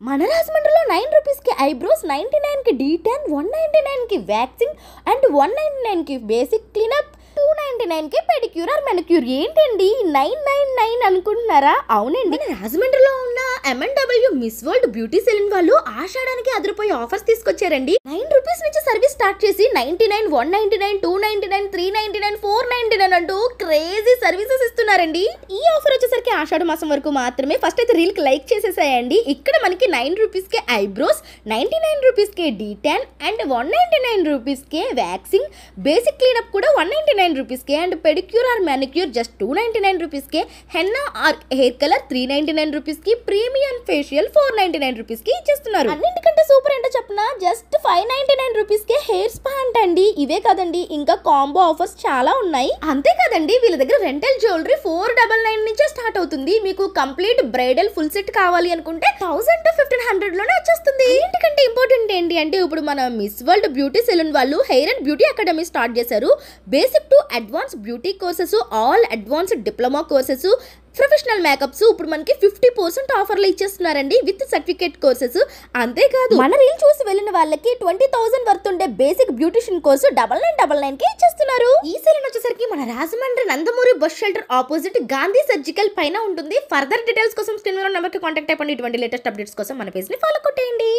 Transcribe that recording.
మన రాజమండ్రిలో 9 రూపీస్కి ఐబ్రోస్, 99కి డీ10, 199కి వ్యాక్సింగ్ అండ్ 199కి బేసిక్ క్లీనప్, 299కి పెడిక్యూర్ ఆర్ మెనిక్యూర్. ఏంటండి 999 అనుకుంటున్నారా? అవునండి, రాజమండ్రిలో ఉన్న M&W miss World beauty salon వాళ్ళు ఆషాఢానికి అదిరిపోయే ఆఫర్స్ తీసుకొచ్చారండి. 9 రూపీస్ నుంచి సర్వీస్ స్టార్ట్ చేసి 99, 199, 299, 399, 499 అంటూ క్రేజీ సర్వీసెస్ ఇస్తున్నారండి. ఈ ఆఫర్ వచ్చేసరికి ఆషాఢ మాసం వరకు మాత్రమే. ఫస్ట్ అయితే రీల్ కి లైక్ చేసేసాయండి. ఇక్కడ మనకి 9 రూపీస్కే ఐబ్రోస్, 99 రూపీస్కే డీ10 అండ్ 199 రూపీస్కే వ్యాక్సింగ్, బేసిక్ క్లీనప్ కూడా 199 రూపీస్కే and pedicure or manicure just 299 రూపీస్కే, హెన్నా ఆర్ హెయిర్ కలర్ 399 రూపీస్కి, ప్రీమియం ఫేషియల్ 499 రూపీస్కి ఇచ్చేస్తున్నారు. అన్నింటికంటే సూపర్ ఏంటో చెప్పిన జస్ట్ 599 రూపీస్కే హెయిర్ స్పా అంటండి. ఇవే కదండి, ఇంకా కాంబో ఆఫర్స్ చాలా ఉన్నాయి. అంతే కదండి, వీళ్ళ దగ్గర రెంటల్ జ్యువెలరీ 499 నుంచే స్టార్ట్ అవుతుంది. మీకు కంప్లీట్ బ్రైడల్ ఫుల్ సెట్ కావాలి అనుకుంటే 1000 to 1500 లోనే వచ్చేస్తుంది. ఏంటికంటే ఇంపార్టెంట్ ఏంటి అంటే, ఇప్పుడు మన మిస్ వరల్డ్ బ్యూటీ సెలూన్ వాళ్ళు hair and beauty academy start చేశారు. Basic to advance beauty courses, all advanced diploma courses, professional makeups ఇప్పుడు మనకి 50% ఆఫర్లు ఇచ్చేస్తున్నారండి విత్ సర్టిఫికేట్ కోర్సెస్. అంతేకాదు మన రీల్ చూసి వెళ్ళిన వాళ్ళకి 20,000 వర్త్ ఉండే బేసిక్ బ్యూటిషియన్ కోర్సు 9999 కి ఇచ్చేస్తున్నారు. ఈ సెలూన్ వచ్చేసరికి మన Rajahmundry Nandamuri bus shelter opposite Gandhi surgical పైన ఉంటుంది. ఫర్దర్ డీటెయిల్స్ కోసం స్క్రీన్ మీద నెంబర్ కి కాంటాక్ట్ అయిపోండి. ఇటువంటి లేటెస్ట్ అప్డేట్స్ కోసం మన పేజ్ ని ఫాలో కొట్టేయండి.